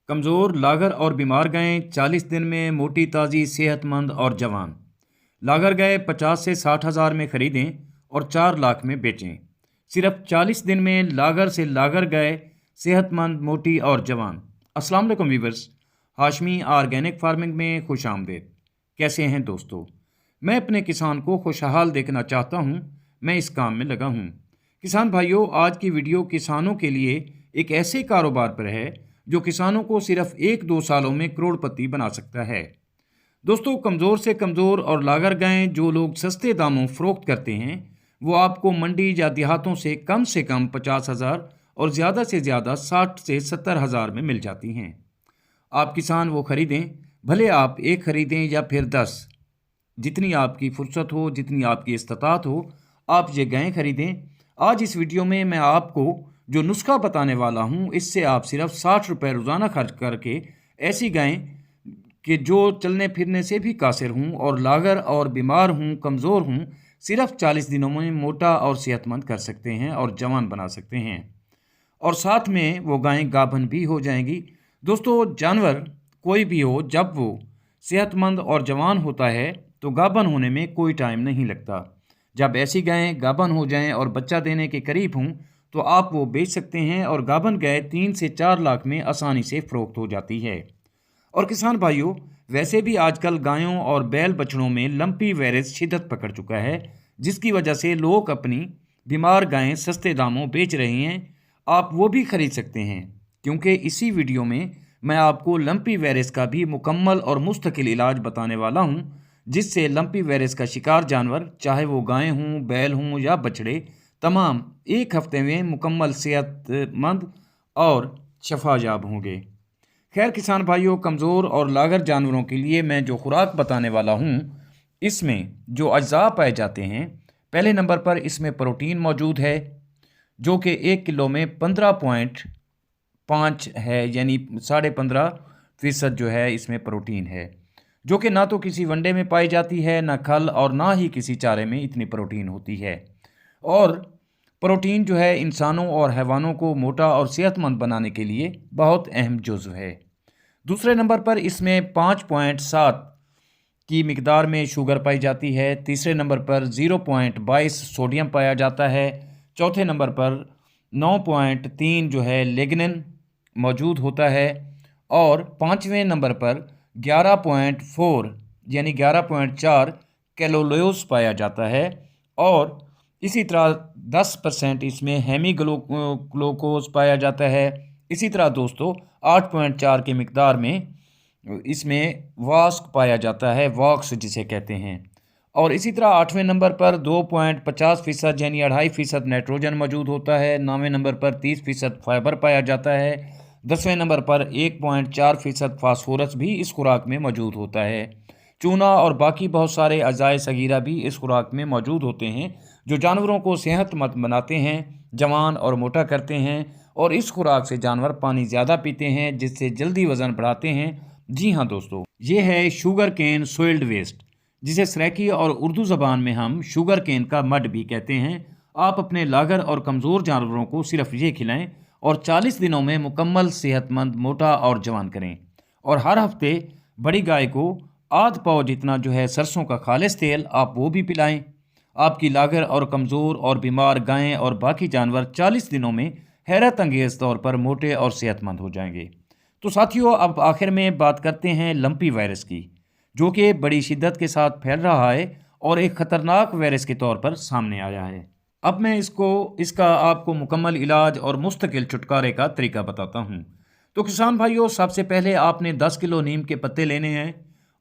कमज़ोर, लागर और बीमार गायें 40 दिन में मोटी ताज़ी सेहतमंद और जवान। लागर गाय 50 से 60 हज़ार में ख़रीदें और 4 लाख में बेचें। सिर्फ 40 दिन में लागर से लागर गाय सेहतमंद, मोटी और जवान। अस्सलाम वालेकुम वीवर्स, हाशमी ऑर्गेनिक फार्मिंग में खुश आमदेद। कैसे हैं दोस्तों? मैं अपने किसान को खुशहाल देखना चाहता हूँ। मैं इस काम में लगा हूँ। किसान भाइयों, आज की वीडियो किसानों के लिए एक ऐसे कारोबार पर है जो किसानों को सिर्फ 1-2 सालों में करोड़पति बना सकता है। दोस्तों, कमज़ोर से कमज़ोर और लागर गायें जो लोग सस्ते दामों फ़रोख्त करते हैं, वो आपको मंडी या देहातों से कम 50 हज़ार और ज़्यादा से ज़्यादा 60 से 70 हज़ार में मिल जाती हैं। आप किसान वो ख़रीदें, भले आप एक ख़रीदें या फिर 10, जितनी आपकी फुर्सत हो, जितनी आपकी इस्तात हो, आप ये गायें ख़रीदें। आज इस वीडियो में मैं आपको जो नुस्खा बताने वाला हूँ, इससे आप सिर्फ 60 रुपये रोज़ाना खर्च करके ऐसी गायें कि जो चलने फिरने से भी कासिर हूँ और लागर और बीमार हूँ, कमज़ोर हूँ, सिर्फ 40 दिनों में मोटा और सेहतमंद कर सकते हैं और जवान बना सकते हैं। और साथ में वो गायें गाभन भी हो जाएंगी। दोस्तों, जानवर कोई भी हो, जब वो सेहतमंद और जवान होता है तो गाभन होने में कोई टाइम नहीं लगता। जब ऐसी गायें गाभन हो जाएं और बच्चा देने के करीब हों तो आप वो बेच सकते हैं और गाभन गाय 3 से 4 लाख में आसानी से फ़रोख्त हो जाती है। और किसान भाइयों, वैसे भी आजकल गायों और बैल बछड़ों में लंपी वायरस शिद्दत पकड़ चुका है, जिसकी वजह से लोग अपनी बीमार गायें सस्ते दामों बेच रहे हैं। आप वो भी खरीद सकते हैं, क्योंकि इसी वीडियो में मैं आपको लंपी वायरस का भी मुकम्मल और मुस्तकिल इलाज बताने वाला हूँ, जिससे लंपी वायरस का शिकार जानवर, चाहे वो गायें हों, बैल हों या बछड़े, तमाम 1 हफ्ते में मुकम्मल सेहतमंद और शफायाब होंगे। खैर किसान भाइयों, कमज़ोर और लागर जानवरों के लिए मैं जो खुराक बताने वाला हूँ, इसमें जो अज्जा पाए जाते हैं, पहले नंबर पर इसमें प्रोटीन मौजूद है, जो कि 1 किलो में 15.5 है, यानी 15.5% जो है इसमें प्रोटीन है, जो कि ना तो किसी वनडे में पाई जाती है, ना खल और ना ही किसी चारे में इतनी प्रोटीन होती है। और प्रोटीन जो है इंसानों और हैवानों को मोटा और सेहतमंद बनाने के लिए बहुत अहम जुज़्व है। दूसरे नंबर पर इसमें 5.7 की मिकदार में शुगर पाई जाती है। तीसरे नंबर पर 0.22 सोडियम पाया जाता है। चौथे नंबर पर 9.3 जो है लिग्निन मौजूद होता है। और पाँचवें नंबर पर 11.4 यानी 11.4 कैलोलोज पाया जाता है। और इसी तरह 10% इसमें ग्लूकोज पाया जाता है। इसी तरह दोस्तों 8.4 की मिकदार में इसमें वास्क पाया जाता है, वॉक्स जिसे कहते हैं। और इसी तरह 8वें नंबर पर 2.50% यानी 2.5% नाइट्रोजन मौजूद होता है। 9वें नंबर पर 30% फाइबर पाया जाता है। 10वें नंबर पर 1.4% फास्फोरस भी इस खुराक में मौजूद होता है। चूना और बाकी बहुत सारे अज़ाए सगीरा भी इस खुराक में मौजूद होते हैं, जो जानवरों को सेहतमंद बनाते हैं, जवान और मोटा करते हैं। और इस खुराक से जानवर पानी ज़्यादा पीते हैं, जिससे जल्दी वज़न बढ़ाते हैं। जी हाँ दोस्तों, ये है शुगर केन सोइल्ड वेस्ट, जिसे सराइकी और उर्दू ज़बान में हम शुगर केन का मड भी कहते हैं। आप अपने लागर और कमज़ोर जानवरों को सिर्फ ये खिलाएं और 40 दिनों में मुकम्मल सेहतमंद, मोटा और जवान करें। और हर हफ्ते बड़ी गाय को आध पाव जितना जो है सरसों का खालिस तेल आप वो भी पिलाएं। आपकी लागर और कमज़ोर और बीमार गायें और बाकी जानवर 40 दिनों में हैरत अंगेज़ तौर पर मोटे और सेहतमंद हो जाएंगे। तो साथियों, अब आखिर में बात करते हैं लंपी वायरस की, जो कि बड़ी शिद्दत के साथ फैल रहा है और एक ख़तरनाक वायरस के तौर पर सामने आया है। अब मैं इसका आपको मुकम्मल इलाज और मुस्तकिल छुटकारे का तरीका बताता हूँ। तो किसान भाइयों, सबसे पहले आपने 10 किलो नीम के पत्ते लेने हैं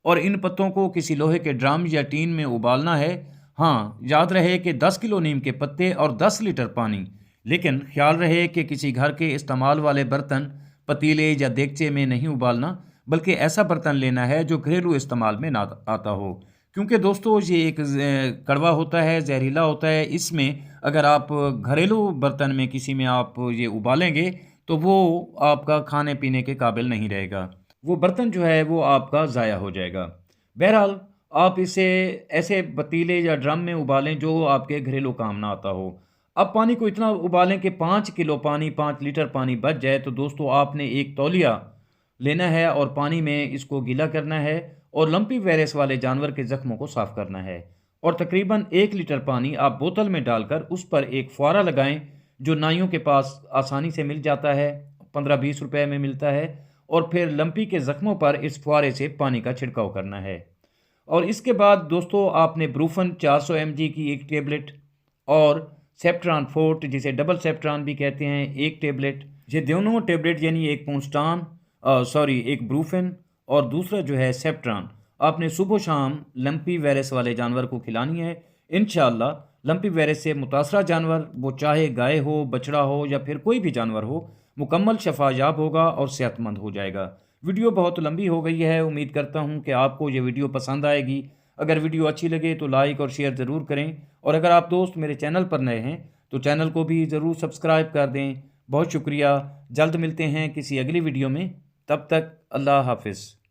और इन पत्तों को किसी लोहे के ड्रम या टीन में उबालना है। हाँ, याद रहे कि 10 किलो नीम के पत्ते और 10 लीटर पानी, लेकिन ख्याल रहे कि किसी घर के इस्तेमाल वाले बर्तन, पतीले या देगचे में नहीं उबालना, बल्कि ऐसा बर्तन लेना है जो घरेलू इस्तेमाल में ना आता हो, क्योंकि दोस्तों ये एक कड़वा होता है, जहरीला होता है। इसमें अगर आप घरेलू बर्तन में किसी में आप ये उबालेंगे तो वो आपका खाने पीने के काबिल नहीं रहेगा, वो बर्तन जो है वो आपका ज़ाया हो जाएगा। बहरहाल, आप इसे ऐसे पतीले या ड्रम में उबालें जो आपके घरेलू काम ना आता हो। अब पानी को इतना उबालें कि 5 किलो पानी, 5 लीटर पानी बच जाए। तो दोस्तों, आपने एक तौलिया लेना है और पानी में इसको गीला करना है और लंपी वायरस वाले जानवर के ज़ख्मों को साफ़ करना है। और तकरीबन 1 लीटर पानी आप बोतल में डालकर उस पर एक फुवारा लगाएं, जो नाइयों के पास आसानी से मिल जाता है, 15-20 रुपए में मिलता है। और फिर लंपी के ज़ख्मों पर इस फुवारे से पानी का छिड़काव करना है। और इसके बाद दोस्तों आपने ब्रूफन 400 mg की एक टेबलेट और सेप्ट्रान फोर्ट, जिसे डबल सेप्ट्रान भी कहते हैं, एक टेबलेट, ये दोनों टेबलेट यानी एक पूंस्टान एक ब्रूफन और दूसरा जो है सेप्ट्रान, आपने सुबह शाम लंपी वायरस वाले जानवर को खिलानी है। इंशाअल्लाह लंपी वायरस से मुतासरा जानवर, वो चाहे गाय हो, बछड़ा हो या फिर कोई भी जानवर हो, मुकम्मल शफायाब होगा और सेहतमंद हो जाएगा। वीडियो बहुत लंबी हो गई है, उम्मीद करता हूँ कि आपको ये वीडियो पसंद आएगी। अगर वीडियो अच्छी लगे तो लाइक और शेयर ज़रूर करें, और अगर आप दोस्त मेरे चैनल पर नए हैं तो चैनल को भी ज़रूर सब्सक्राइब कर दें। बहुत शुक्रिया। जल्द मिलते हैं किसी अगली वीडियो में, तब तक अल्लाह हाफिज़।